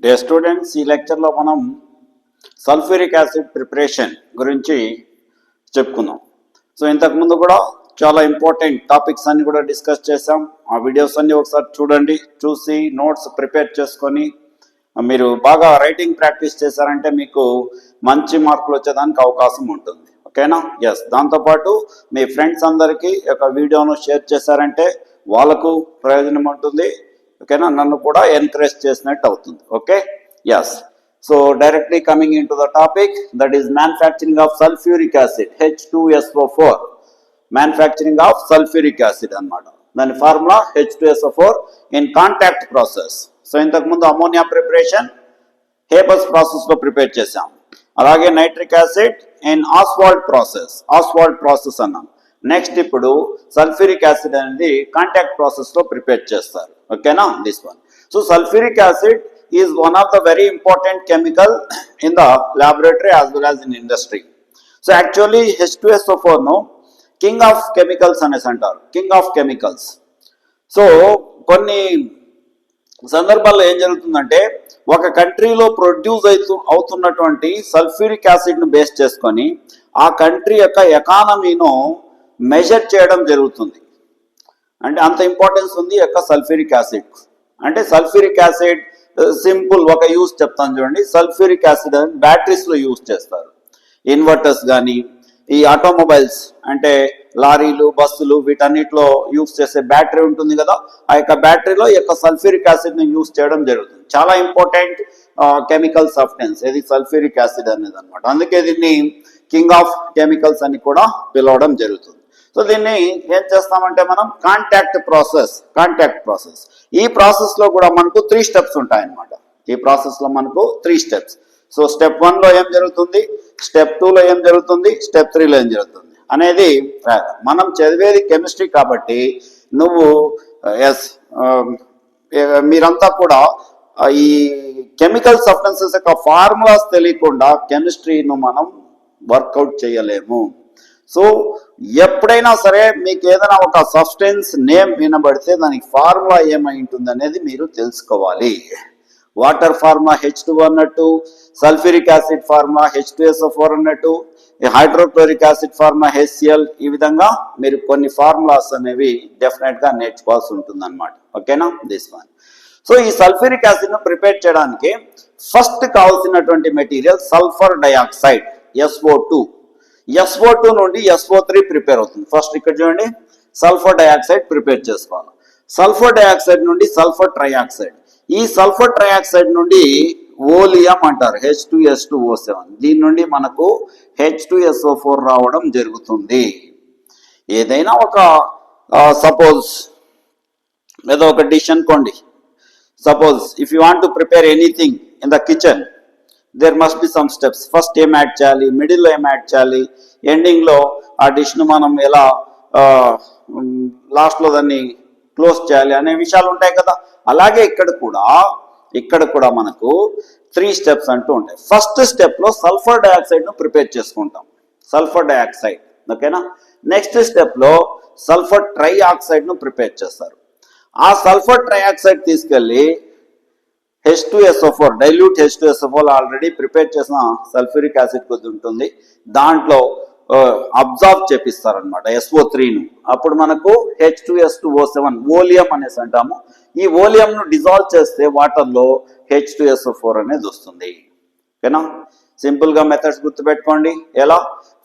Day students, ఈ లెక్చర్లో మనం సల్ఫ్యూరిక్ యాసిడ్ ప్రిపరేషన్ గురించి చెప్పుకుందాం. సో ఇంతకుముందు కూడా చాలా ఇంపార్టెంట్ టాపిక్స్ అన్ని కూడా డిస్కస్ చేసాం. ఆ వీడియోస్ అన్ని ఒకసారి చూడండి, చూసి నోట్స్ ప్రిపేర్ చేసుకొని మీరు బాగా రైటింగ్ ప్రాక్టీస్ చేశారంటే మీకు మంచి మార్కులు వచ్చేదానికి అవకాశం ఉంటుంది. ఓకేనా? ఎస్. దాంతోపాటు మీ ఫ్రెండ్స్ అందరికీ ఒక వీడియోను షేర్ చేశారంటే వాళ్ళకు ప్రయోజనం ఉంటుంది. ఓకేనా? నన్ను కూడా ఎంకరేజ్ చేసినట్టు అవుతుంది. Okay? Yes. So directly coming in to the topic, that is manufacturing of sulphuric acid H2SO4. Manufacturing of sulphuric acid అన్నమాట. దాని formula H2SO4 in contact process. So ఇంతకుముందు అమోనియా ప్రిపరేషన్ హేబస్ ప్రాసెస్లో ప్రిపేర్ చేసాం. అలాగే nitric acid in Ostwald process అన్నాం. Next ఇప్పుడు సల్ఫ్యూరిక్ యాసిడ్ అనేది కాంటాక్ట్ ప్రాసెస్లో ప్రిపేర్ చేస్తారు. ఓకేనా? This one. So sulphuric acid is one of the very important chemical in the laboratory as well as in industry. So actually H2SO4ను కింగ్ ఆఫ్ కెమికల్స్ అనేసి అంటారు. King of chemicals. సో కొన్ని సందర్భాల్లో ఏం జరుగుతుందంటే ఒక కంట్రీలో ప్రొడ్యూస్ అవుతున్నటువంటి సల్ఫ్యూరిక్ యాసిడ్ను బేస్ చేసుకొని ఆ కంట్రీ యొక్క ఎకానమీను మెజర్ చేయడం జరుగుతుంది. అంటే అంత ఇంపార్టెన్స్ ఉంది యొక్క సల్ఫ్యూరిక్ యాసిడ్. అంటే సల్ఫ్యూరిక్ యాసిడ్ సింపుల్ ఒక యూజ్ చెప్తాను చూడండి. సల్ఫ్యూరిక్ యాసిడ్ అని బ్యాటరీస్లో యూజ్ చేస్తారు. ఇన్వర్టర్స్ కానీ ఈ ఆటోమొబైల్స్ అంటే లారీలు, బస్సులు వీటన్నిటిలో యూజ్ చేసే బ్యాటరీ ఉంటుంది కదా, ఆ యొక్క బ్యాటరీలో ఈ యొక్క సల్ఫ్యూరిక్ యాసిడ్ని యూజ్ చేయడం జరుగుతుంది. చాలా ఇంపార్టెంట్ కెమికల్ సబ్స్టెన్స్ ఇది సల్ఫ్యూరిక్ యాసిడ్ అనేది అనమాట. అందుకే దీన్ని కింగ్ ఆఫ్ కెమికల్స్ అని కూడా పిలవడం జరుగుతుంది. సో దీన్ని ఏం చేస్తామంటే మనం కాంటాక్ట్ ప్రాసెస్. ఈ ప్రాసెస్లో కూడా మనకు 3 స్టెప్స్ ఉంటాయన్నమాట. ఈ ప్రాసెస్లో మనకు 3 స్టెప్స్. సో స్టెప్ 1లో ఏం జరుగుతుంది, స్టెప్ 2లో ఏం జరుగుతుంది, స్టెప్ 3లో ఏం జరుగుతుంది అనేది మనం చదివేది కెమిస్ట్రీ కాబట్టి నువ్వు మీరంతా కూడా ఈ కెమికల్ సబ్స్టెన్సెస్ యొక్క ఫార్ములాస్ తెలియకుండా కెమిస్ట్రీను మనం వర్కౌట్ చేయలేము. సో ఎప్పుడైనా సరే మీకు ఏదైనా ఒక సబ్స్టెన్స్ నేమ్ వినబడితే దానికి ఫార్ములా ఏమై ఉంటుంది అనేది మీరు తెలుసుకోవాలి. వాటర్ ఫార్ములా H2 అన్నట్టు, సల్ఫ్యూరిక్ యాసిడ్ ఫార్ములా H2SO4 అన్నట్టు, హైడ్రోక్లోరిక్ యాసిడ్ ఫార్ములా HCl. ఈ విధంగా మీరు కొన్ని ఫార్ములాస్ అనేవి డెఫినెట్గా నేర్చుకోవాల్సి ఉంటుంది అనమాట. ఓకేనా? This one. సో ఈ సల్ఫ్యూరిక్ యాసిడ్ను ప్రిపేర్ చేయడానికి ఫస్ట్ కావాల్సినటువంటి మెటీరియల్ సల్ఫర్ డయాక్సైడ్ SO2 నుండి SO3 ప్రిపేర్ అవుతుంది. ఫస్ట్ ఇక్కడ చూడండి, సల్ఫర్ డయాక్సైడ్ ప్రిపేర్ చేసుకోవాలి. సల్ఫర్ డయాక్సైడ్ నుండి సల్ఫర్ ట్రైఆక్సైడ్, ఈ సల్ఫర్ ట్రైఆక్సైడ్ నుండి ఓలియం అంటారు H2S2O7. దీని నుండి మనకు H2SO4 రావడం జరుగుతుంది. ఏదైనా ఒక సపోజ్ ఏదో ఒక డిష్ అనుకోండి. Suppose if you want to prepare anything in the kitchen, there must be some steps. First ఏం యాడ్ చేయాలి, మిడిల్లో ఏం యాడ్ చేయాలి, ఎండింగ్లో ఆ డిష్ను మనం ఎలా లాస్ట్లో దాన్ని క్లోజ్ చేయాలి అనే విషయాలు ఉంటాయి కదా. అలాగే ఇక్కడ కూడా మనకు 3 స్టెప్స్ అంటూ ఉంటాయి. ఫస్ట్ స్టెప్లో సల్ఫర్ డయాక్సైడ్ను ప్రిపేర్ చేసుకుంటాం, సల్ఫర్ డయాక్సైడ్. ఓకేనా? నెక్స్ట్ స్టెప్లో సల్ఫర్ ట్రైఆక్సైడ్ను ప్రిపేర్ చేస్తారు. ఆ సల్ఫర్ ట్రైఆక్సైడ్ తీసుకెళ్ళి H2SO4 dilute H2SO4 already prepare చేసిన సల్ఫ్యూరిక్ యాసిడ్ కొద్ది ఉంటుంది, దాంట్లో అబ్జార్బ్ చేపిస్తారనమాట SO3ను. అప్పుడు మనకు H2S2O7 ఓలియం అనేసి అంటాము. ఈ ఓలియంను డిజాల్వ్ చేస్తే వాటర్లో H2SO4 అనేది వస్తుంది. ఓకేనా? సింపుల్గా మెథడ్స్ గుర్తుపెట్టుకోండి. ఎలా?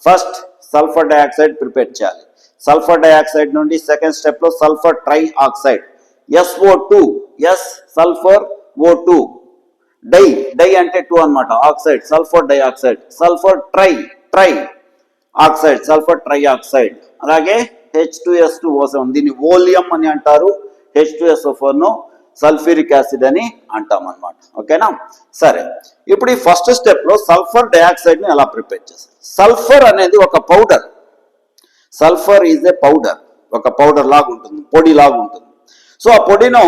ఫస్ట్ సల్ఫర్ డయాక్సైడ్ ప్రిపేర్ చేయాలి. సల్ఫర్ డయాక్సైడ్ నుండి సెకండ్ స్టెప్లో sulphur trioxide SO2, sulphur O2, di అంటే 2 అనమాట, oxide sulphur dioxide, sulphur tri oxide sulphur trioxide, అలాగే H2S2O7. దీన్ని ఓలియం అని అంటారు. H2SO4ను సల్ఫ్యూరిక్ యాసిడ్ అని అంటాం అనమాట. ఓకేనా? సరే, ఇప్పుడు ఈ ఫస్ట్ స్టెప్లో సల్ఫర్ డయాక్సైడ్ని ఎలా ప్రిపేర్ చేస్తారు? సల్ఫర్ అనేది ఒక powder. Sulphur is a powder, ఒక పౌడర్ లాగా ఉంటుంది, పొడి లాగా ఉంటుంది. సో ఆ పొడిను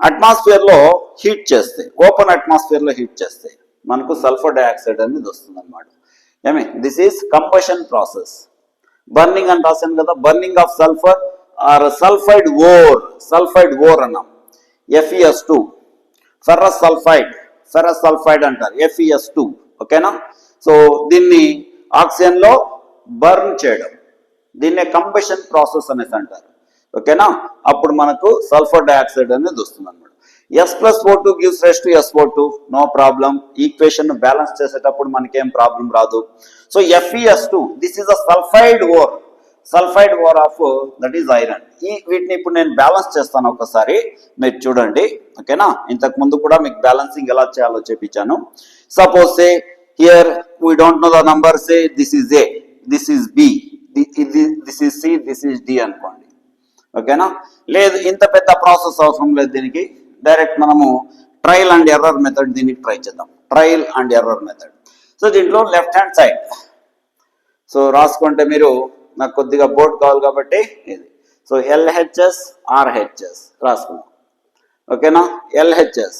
అట్మాస్ఫియర్లో హీట్ చేస్తే, ఓపెన్ అట్మాస్ఫియర్లో హీట్ చేస్తే మనకు సల్ఫర్ డయాక్సైడ్ అనేది వస్తుంది అనమాట. This is combustion process. Burning అని రాశాను కదా, burning of sulphur or sulphide ore అన్నాం. FeS2 ferrous sulphide ferrous sulphide అంటారు, FeS2. ఓకేనా. సో దీన్ని ఆక్సిజన్ లో బర్న్ చేయడం, దీన్నే కంబషన్ ప్రాసెస్ అనేసి అంటారు. ఓకేనా. అప్పుడు మనకు సల్ఫర్ డైఆక్సైడ్ అనేది వస్తుంది అనమాట. S+O2 gives rise to SO2, no problem. Equation balance చేసేటప్పుడు మనకేం ప్రాబ్లం రాదు. So FeS2, this is a sulphide ore of that is iron. వీటిని ఇప్పుడు నేను బ్యాలెన్స్ చేస్తాను, ఒకసారి మీరు చూడండి. ఓకేనా. ఇంతకు ముందు కూడా మీకు బ్యాలెన్సింగ్ ఎలా చేయాలో చెప్పించాను. Suppose say here we don't know the number, say this is A, this is B, this is C, this is D అనుకోండి. ఓకేనా. లేదు, ఇంత పెద్ద ప్రాసెస్ అవసరం లేదు దీనికి. డైరెక్ట్ మనము ట్రయల్ అండ్ ఎర్రర్ మెథడ్ దీనికి ట్రై చేద్దాం. Trial and error method. So దీంట్లో లెఫ్ట్ హ్యాండ్ సైడ్, సో రాసుకుంటే మీరు, నాకు కొద్దిగా బోర్డ్ కావాలి కాబట్టి ఇది. సో LHS RHS రాసుకున్నాం. ఓకేనా. LHS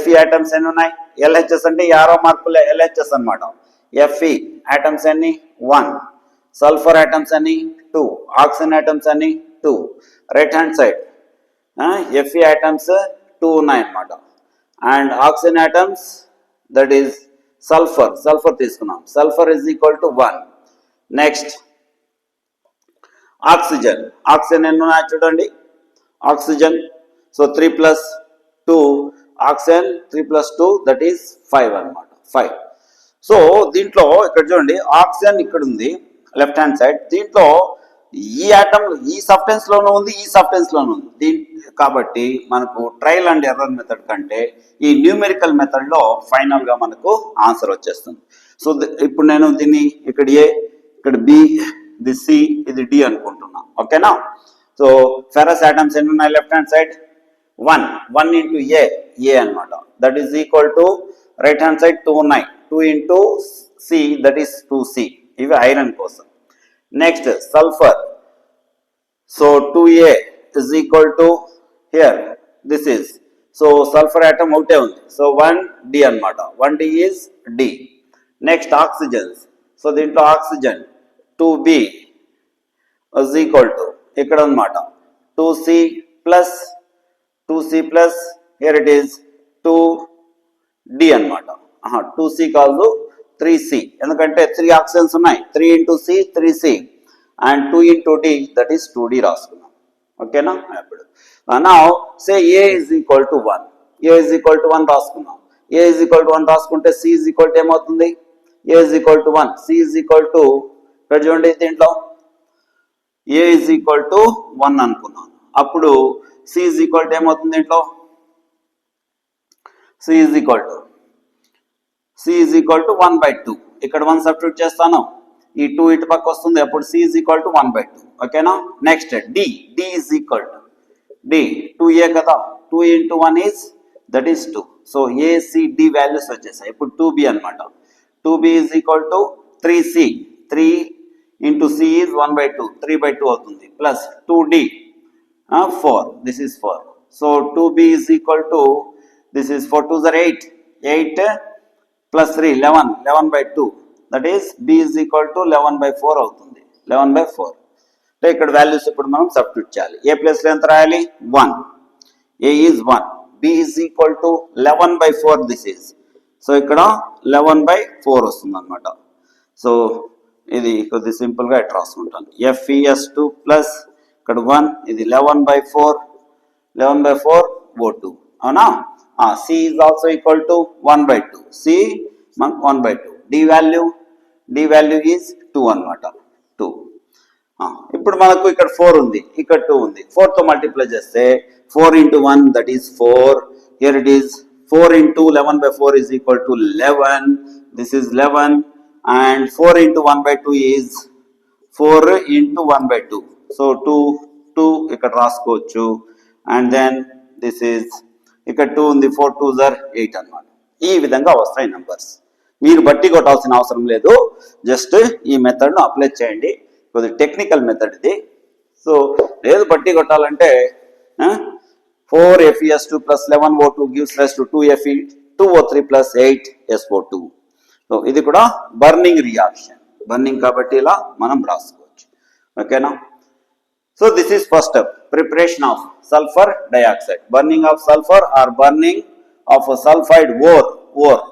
Fe ఐటమ్స్ ఎన్ని ఉన్నాయి? LHS అంటే 6వ మార్కులే LHS అనమాట. Fe ఐటమ్స్ ఎన్ని? 1. సల్ఫర్ ఐటమ్స్ ఎన్ని? 2. ఆక్సిజన్ ఐటమ్స్ ఎన్ని? 2. Right hand side Fe items 2 ఉన్నాయి అనమాట. And oxygen items that is sulphur తీసుకున్నాం. Sulphur is equal to 1. Next oxygen ఎన్ని ఉన్నాయి చూడండి. Oxygen, so 3 + 2, oxygen 3 + 2 that is 5 అనమాట. 5. సో దీంట్లో ఇక్కడ చూడండి, ఆక్సిజన్ ఇక్కడ ఉంది లెఫ్ట్ హ్యాండ్ సైడ్. దీంట్లో ఈ ఆటమ్ ఈ సబ్స్టెన్స్ లోనూ ఉంది, ఈ సబ్స్టెన్స్ లోనూ ఉంది. కాబట్టి మనకు ట్రయల్ అండ్ ఎర్రర్ మెథడ్ కంటే ఈ న్యూమెరికల్ మెథడ్ లో ఫైనల్ గా మనకు ఆన్సర్ వచ్చేస్తుంది. సో ఇప్పుడు నేను దీన్ని ఇక్కడ A, ఇక్కడ B, ఇది C, ఇది D అనుకుంటున్నా. ఓకేనా. సో ఫెరస్ ఆటమ్స్ ఎన్ని ఉన్నాయి left hand side? 1 into A అనమాట. That is equal to right hand side 2 ఉన్నాయి. 2 into C that is 2C. ఇవి ఐరన్ కోసం. Next sulphur, so 2A is equal to here this is, so sulfur atom ఒకటే ఉంది. So 1D అనమాట. 1D is D. Next oxygens, so దీంట్లో oxygen 2B is equal to ఇక్కడ అనమాట 2C plus here it is 2D అనమాట. 2C కాదు 3C, ఎందుకంటే 3 oxygens ఉన్నాయి. 3 into C 3C and 2 into D that is 2D రాసుకున్నాం. ఓకేనా. ఇప్పుడు now say A is equal to 1. A is equal to 1 రాసుకున్నాం. A is equal to 1 రాసుకుంటే C is equal to ఏమవుతుంది? A is equal to 1, C is equal to, ఇక్కడ చూడండి దీంట్లో A is equal to 1 అనుకున్నాను. అప్పుడు C is equal to ఏమవుతుంది దీంట్లో? C is equal to 1/2. ఇక్కడ 1 సబ్స్టిట్యూట్ చేస్తాను, ఈ 2 ఇటు పక్క వస్తుంది. అప్పుడు C is equal to 1/2. ఓకేనా. Next D is equal to 2A కదా. 2 into 1 is that is 2. So A, C, D values వచ్చేసాయి. ఇప్పుడు 2B అనమాట. 2B is equal to 3C. 3 into C is 1/2. 3/2 అవుతుంది. Plus 2D 4. This is 4. So 2B is equal to, this is 4 2s are 8. 8 plus 3 11. 11/2. That is B is equal to 11/4 అవుతుంది. 11/4. అంటే ఇక్కడ values ఇప్పుడు మనం substitute చేయాలి. A plus లో ఎంత రాయాలి? 1. A is 1. B is equal to 11/4 this is. So ఇక్కడ 11/4 వస్తుంది అనమాట. సో ఇది కొద్ది సింపుల్ గా ఇట్లా రాసుకుంటాను. FeS2 ప్లస్ ఇక్కడ 1, ఇది 11/4 O2. అవునా. C is also equal to 1/2. C 1/2. D value is 2 అనమాట. 2. ఇప్పుడు మనకు ఇక్కడ 4 ఉంది, ఇక్కడ 2 ఉంది. 4 తో మల్టిప్లై చేస్తే 4 into 1 that is 4. Here it is 4 into 11/4 is equal to 11. This is 11 and 4 into 1/2 is 4 into 1/2. So 2 ఇక్కడ రాసుకోవచ్చు. And then this is ఇక్కడ 2 ఉంది. 4 2s are 8 అన్నమాట. ఈ విధంగా వస్తాయి నంబర్స్. మీరు బట్టి కొట్టాల్సిన అవసరం లేదు, జస్ట్ ఈ మెథడ్ను అప్లై చేయండి. కొద్ది టెక్నికల్ మెథడ్ ఇది. సో లేదు బట్టి కొట్టాలంటే 4FeS2 plus 11O2 gives rise to 2Fe2O3 plus 8SO2. So ఇది కూడా బర్నింగ్ రియాక్షన్. బర్నింగ్ కాబట్టి ఇలా మనం రాసుకోవచ్చు. ఓకేనా. So this is first step, preparation of sulphur dioxide. Burning of sulphur or burning of sulfide ore ore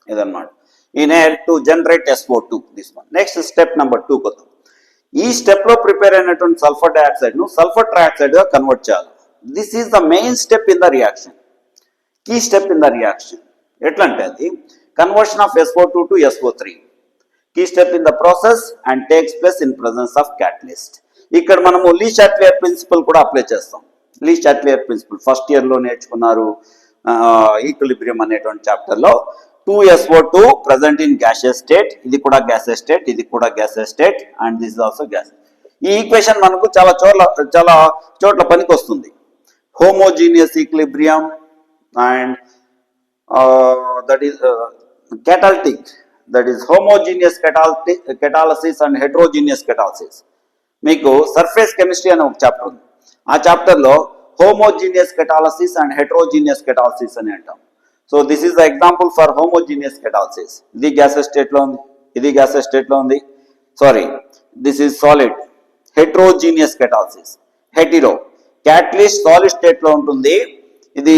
ఇదన్నమాట. in air to generate SO2 this one. Next step number 2 కొద్దాం. ఈ step లో prepare అయినటువంటి సల్ఫర్ డైఆక్సైడ్ ను sulphur trioxide గా convert చేయాలి. This is the main step in the reaction, key step in the reaction. ఎట్లా అంటే అది conversion of SO2 to SO3, key step in the process and takes place in presence of catalyst. ఇక్కడ మనము లీ Chatelier principal కూడా apply చేస్తాం. లీ Chatelier principal first year లో నేర్చుకున్నారు equilibrium అనేటువంటి చాప్టర్ లో. 2SO2 present in gaseous state, ఇది కూడా gaseous state, ఇది కూడా gaseous state and this is also gas. ఈ ఈక్వేషన్ మనకు చాలా చోట్ల పనికి వస్తుంది. Homogeneous equilibrium and that is catalytic, that is homogeneous catalysis and heterogeneous catalysis. మీకు సర్ఫేస్ కెమిస్ట్రీ అనే ఒక చాప్టర్ ఉంది. ఆ చాప్టర్లో homogeneous catalysis and heterogeneous catalysis అని అంటాం. So this is the example for homogeneous catalysis. ఇది గ్యాసెస్ స్టేట్ లో ఉంది, ఇది గ్యాసెస్ స్టేట్ లో ఉంది. Sorry, this is solid. Heterogeneous catalysis, Hetero. Catalyst solid state లో ఉంటుంది, ఇది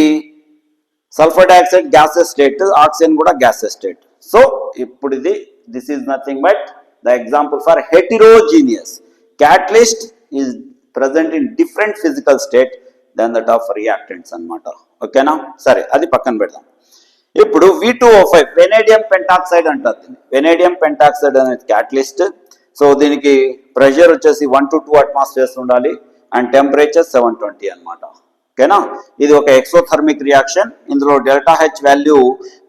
sulphur dioxide gases state, oxygen కూడా గ్యాసెస్ స్టేట్. సో ఇప్పుడు ఇది this is nothing but the example for heterogeneous. Catalyst is present in different physical state than that of reactants అన్నమాట. ఓకేనా? సరే, అది పక్కన పెడదాం. ఇప్పుడు V2O5 వెనేడియం పెంటాక్సైడ్ అంటారు. వెనేడియం పెంటాక్సైడ్ అనేది క్యాటలిస్ట్. సో దీనికి ప్రెషర్ వచ్చేసి 1 to 2 అట్మాస్ఫియర్స్ ఉండాలి అండ్ టెంపరేచర్ 720 అన్నమాట. ఓకేనా? ఇది ఒక ఎక్సోథర్మిక్ రియాక్షన్. ఇందులో delta H value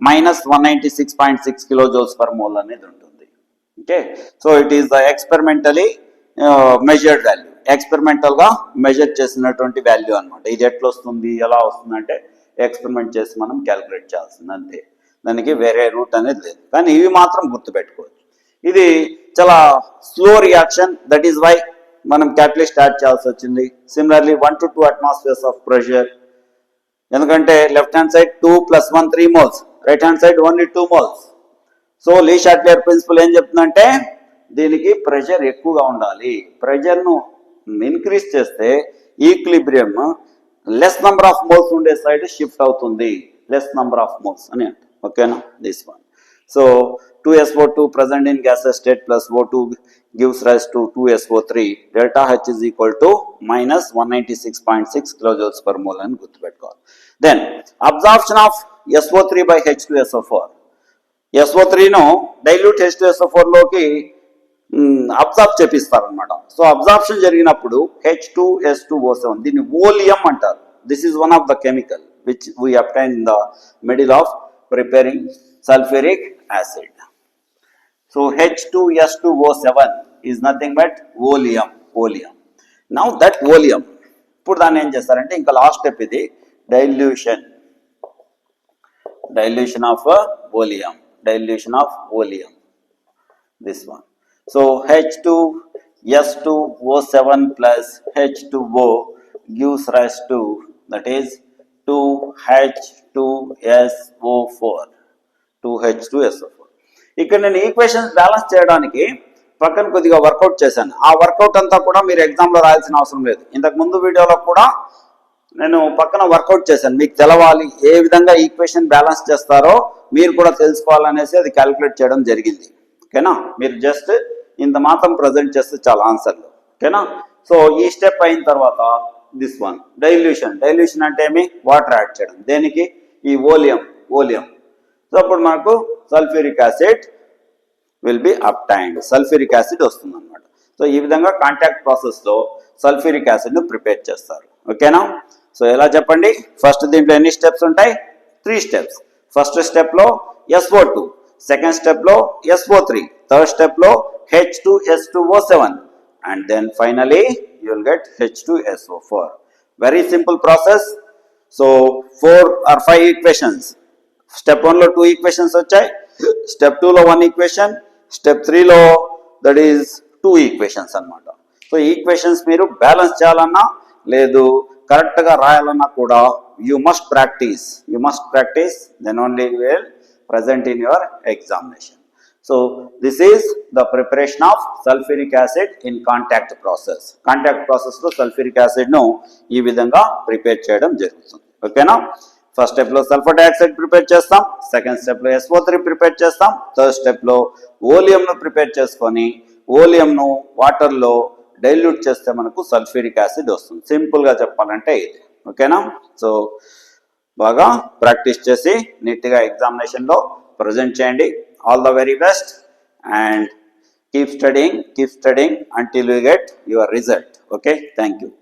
-196.6 kilojoules per mole అనేది ఉంటుంది. Okay, so it is the experimentally measured value, experimental గా మెజర్ చేసినటువంటి వాల్యూ అనమాట. ఇది ఎట్లా వస్తుంది, ఎలా వస్తుంది అంటే ఎక్స్పెరిమెంట్ చేసి మనం క్యాలిక్యులేట్ చేయాల్సింది అంతే, దానికి వేరే రూట్ అనేది లేదు. కానీ ఇవి మాత్రం గుర్తుపెట్టుకోవచ్చు. ఇది చాలా slow reaction, that is why మనం క్యాటలిస్ట్ యాడ్ చేయాల్సి వచ్చింది. Similarly 1 to 2 atmospheres of pressure, ఎందుకంటే left hand side 2 + 1 3 moles, right hand side only 2 moles. So Le Chatelier principle ఏం చెప్తుందంటే దీనికి ప్రెషర్ ఎక్కువగా ఉండాలి. ప్రెషర్ను ఇంక్రీజ్ చేస్తే equilibrium less number of moles ఉండే సైడ్ షిఫ్ట్ అవుతుంది, లెస్ నంబర్ ఆఫ్ మోల్స్ అని అంట. ఓకేనా? This one. So 2SO2 present in gaseous state plus O2 gives rise to 2SO3. Delta H is equal to -196.6 kilojoules per mole అని గుర్తుపెట్టుకోవాలి. Then absorption of SO3 by H2SO4. SO3ను dilute H2SO4 లోకి absorb చేపిస్తారనమాట. So absorption జరిగినప్పుడు H2S2O7, దీన్ని oleum అంటారు. This is one of the chemical which we obtain in the middle of preparing sulphuric acid. So H2S2O7 is nothing but oleum. Now that oleum, ఇప్పుడు దాన్ని ఏం చేస్తారంటే ఇంకా last step ఇది dilution of oleum, this one. So H2S2O7 plus H2O gives rise to, that is 2H2SO4. ఇక్కడ నేను equations balance చేయడానికి పక్కన కొద్దిగా వర్కౌట్ చేశాను. ఆ వర్కౌట్ అంతా కూడా మీరు ఎగ్జామ్లో రాయాల్సిన అవసరం లేదు. ఇంతకు ముందు వీడియోలో కూడా నేను పక్కన వర్కౌట్ చేశాను. మీకు తెలవాలి ఏ విధంగా ఈక్వేషన్ బ్యాలెన్స్ చేస్తారో మీరు కూడా తెలుసుకోవాలనేసి అది క్యాలిక్యులేట్ చేయడం జరిగింది. ఓకేనా? మీరు జస్ట్ ఇంత మాత్రం ప్రజెంట్ చేస్తే చాలా ఆన్సర్లు. ఓకేనా? సో ఈ స్టెప్ అయిన తర్వాత దిస్ వన్ డైల్యూషన్ అంటే ఏమి, వాటర్ యాడ్ చేయడం. దేనికి? ఈ ఓలియం. సో అప్పుడు మనకు sulphuric acid will be obtained, sulphuric acid వస్తుంది అనమాట. సో ఈ విధంగా కాంటాక్ట్ ప్రాసెస్లో సల్ఫ్యూరిక్ యాసిడ్ను ప్రిపేర్ చేస్తారు. ఓకేనా? సో ఎలా చెప్పండి? ఫస్ట్ దీంట్లో ఎన్ని స్టెప్స్ ఉంటాయి? 3 స్టెప్స్. ఫస్ట్ స్టెప్లో SO2, సెకండ్ స్టెప్లో SO3, థర్డ్ స్టెప్లో H2S2O7, and then finally you will get H2SO4. Very simple process. So 4 or 5 equations. Step 1 లో 2 equations వచ్చాయి, step 2 లో 1 equation, step 3 లో that is 2 equations అన్నమాట. సో ఈక్వేషన్స్ మీరు బ్యాలెన్స్ చేయాలన్నా లేదు కరెక్ట్గా రాయాలన్నా కూడా you must practice, then only you will present in your examination. So this is the preparation of sulfuric acid in contact process. Contact process లో sulfuric acid ను ఈ విధంగా ప్రిపేర్ చేయడం జరుగుతుంది. ఓకేనా? ఫస్ట్ స్టెప్లో సల్ఫర్ డైఆక్సైడ్ ప్రిపేర్ చేస్తాం, second స్టెప్లో SO3 ప్రిపేర్ చేస్తాం, థర్డ్ స్టెప్లో ఓలియంను ప్రిపేర్ చేసుకొని ఓలియంను వాటర్లో డైల్యూట్ చేస్తే మనకు సల్ఫ్యూరిక్ యాసిడ్ వస్తుంది. సింపుల్గా చెప్పాలంటే ఇది. ఓకేనా? సో బాగా ప్రాక్టీస్ చేసి నీట్గా ఎగ్జామినేషన్లో ప్రజెంట్ చేయండి. All the very best and keep studying until you get your result. Okay, thank you.